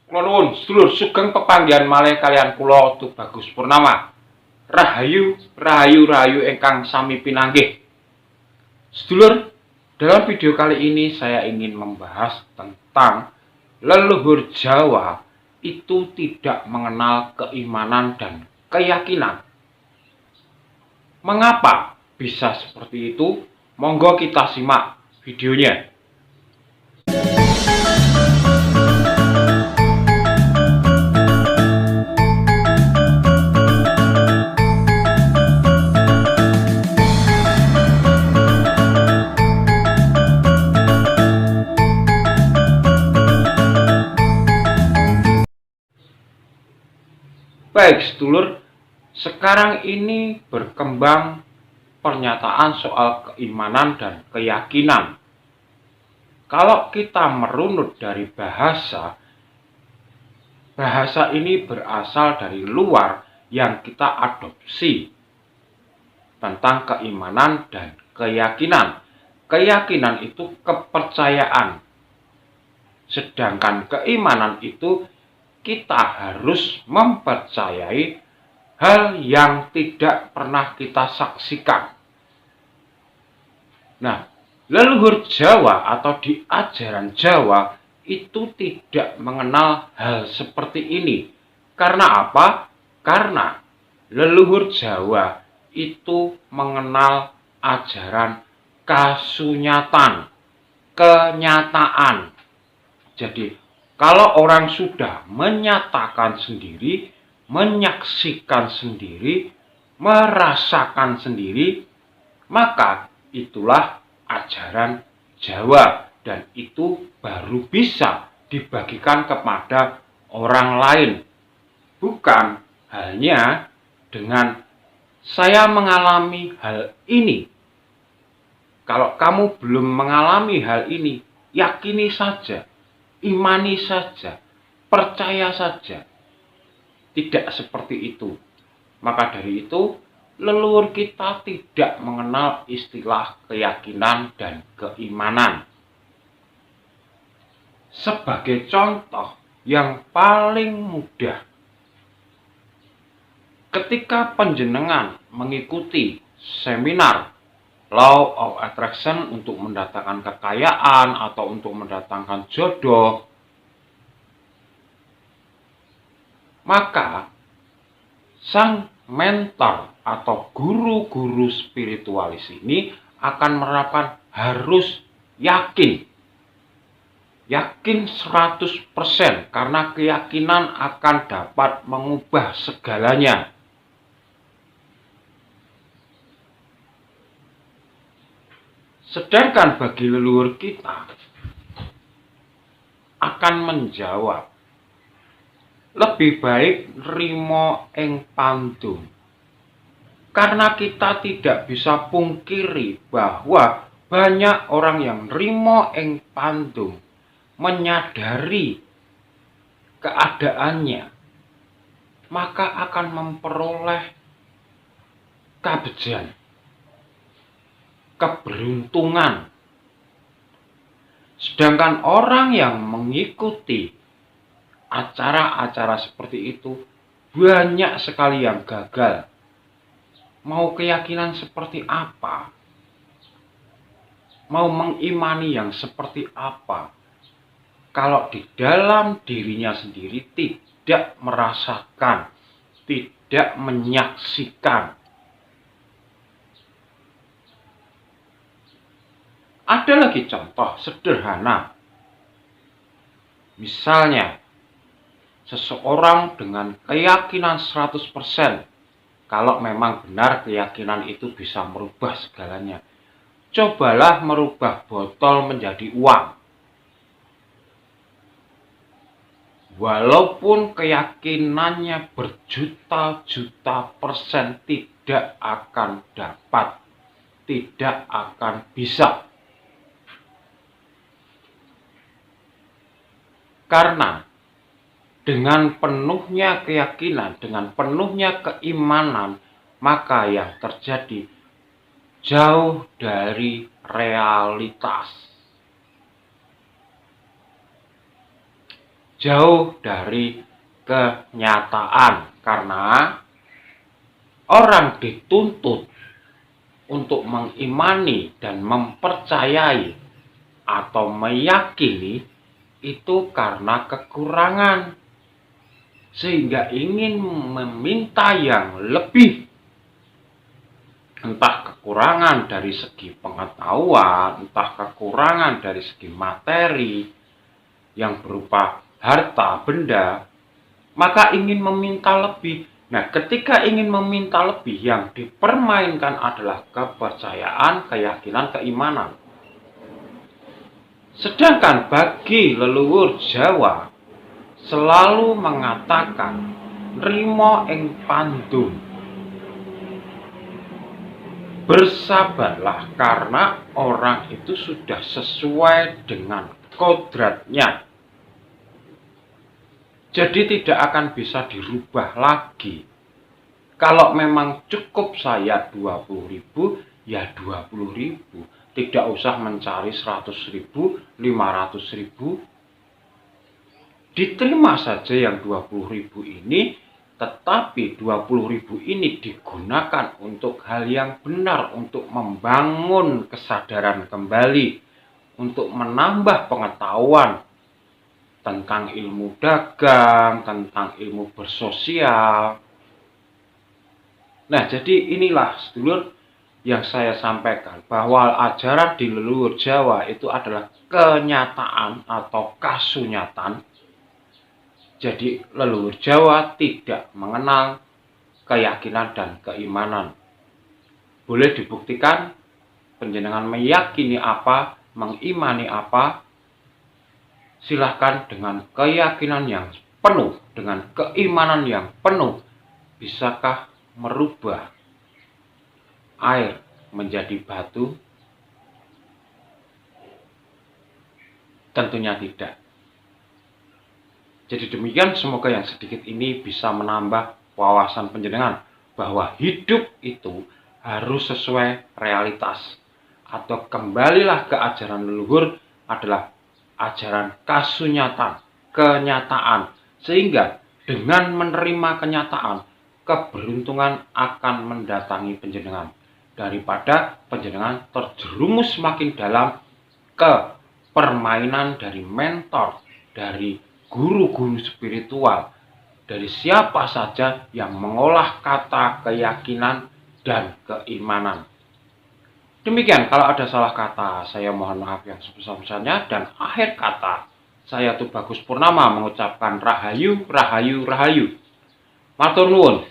Kula nuwun sedulur sugeng pepanggihan malih kalian kula Tubagus Purnama. Rahayu, rahayu, rahayu ingkang sami pinanggih. Sedulur, dalam video kali ini saya ingin membahas tentang leluhur Jawa itu tidak mengenal keimanan dan keyakinan. Mengapa bisa seperti itu? Monggo kita simak videonya. Baik sedulur, sekarang ini berkembang pernyataan soal keimanan dan keyakinan. Kalau kita merunut dari bahasa ini berasal dari luar yang kita adopsi tentang keimanan dan keyakinan. Keyakinan itu kepercayaan, sedangkan keimanan itu kita harus mempercayai hal yang tidak pernah kita saksikan. Nah, leluhur Jawa atau di ajaran Jawa itu tidak mengenal hal seperti ini. Karena apa? Karena leluhur Jawa itu mengenal ajaran kasunyatan, kenyataan. Jadi, kalau orang sudah menyatakan sendiri, menyaksikan sendiri, merasakan sendiri, maka itulah ajaran Jawa dan itu baru bisa dibagikan kepada orang lain. Bukan hanya dengan saya mengalami hal ini. Kalau kamu belum mengalami hal ini, yakini saja. Imani saja, percaya saja. Tidak seperti itu. Maka dari itu, leluhur kita tidak mengenal istilah keyakinan dan keimanan. Sebagai contoh yang paling mudah, ketika panjenengan mengikuti seminar Law of Attraction untuk mendatangkan kekayaan atau untuk mendatangkan jodoh, maka sang mentor atau guru-guru spiritualis ini akan menerapkan harus yakin 100% karena keyakinan akan dapat mengubah segalanya. Sedangkan bagi leluhur kita akan menjawab, lebih baik nrimo ing pandum. Karena kita tidak bisa pungkiri bahwa banyak orang yang nrimo ing pandum, menyadari keadaannya, maka akan memperoleh kabejan, keberuntungan. Sedangkan orang yang mengikuti acara-acara seperti itu banyak sekali yang gagal. Mau keyakinan seperti apa? Mau mengimani yang seperti apa? Kalau di dalam dirinya sendiri tidak merasakan, tidak menyaksikan. Ada lagi contoh sederhana. Misalnya, seseorang dengan keyakinan 100%, kalau memang benar keyakinan itu bisa merubah segalanya. Cobalah merubah botol menjadi uang. Walaupun keyakinannya berjuta-juta persen tidak akan dapat, tidak akan bisa. Karena dengan penuhnya keyakinan, dengan penuhnya keimanan, maka yang terjadi jauh dari realitas. jauh dari kenyataan, karena orang dituntut untuk mengimani dan mempercayai atau meyakini itu karena kekurangan, sehingga ingin meminta yang lebih, entah kekurangan dari segi pengetahuan, entah kekurangan dari segi materi yang berupa harta benda, maka ingin meminta lebih. Nah, ketika ingin meminta lebih, yang dipermainkan adalah kepercayaan, keyakinan, keimanan. Sedangkan bagi leluhur Jawa selalu mengatakan nrimo ing pandum, bersabarlah karena orang itu sudah sesuai dengan kodratnya. Jadi tidak akan bisa dirubah lagi. Kalau memang cukup saya 20.000, ya 20.000. Tidak usah mencari 100.000, 500.000. Diterima saja yang 20.000 ini, tetapi 20.000 ini digunakan untuk hal yang benar, untuk membangun kesadaran kembali, untuk menambah pengetahuan tentang ilmu dagang, tentang ilmu bersosial. Nah, jadi inilah sedulur yang saya sampaikan, bahwa ajaran di leluhur Jawa itu adalah kenyataan atau kasunyatan. Jadi leluhur Jawa tidak mengenal keyakinan dan keimanan. Boleh dibuktikan panjenengan meyakini apa, mengimani apa, silahkan dengan keyakinan yang penuh, dengan keimanan yang penuh. Bisakah merubah air menjadi batu? Tentunya tidak. Jadi demikian, semoga yang sedikit ini bisa menambah wawasan panjenengan bahwa hidup itu harus sesuai realitas, atau kembalilah ke ajaran leluhur adalah ajaran kasunyatan, kenyataan, sehingga dengan menerima kenyataan, keberuntungan akan mendatangi panjenengan, daripada panjenengan terjerumus semakin dalam ke permainan dari mentor, dari guru-guru spiritual, dari siapa saja yang mengolah kata keyakinan dan keimanan. Demikian, kalau ada salah kata, saya mohon maaf yang sebesar-besarnya. Dan akhir kata, saya Tubagus Purnama mengucapkan rahayu, rahayu, rahayu. Matur nuwun.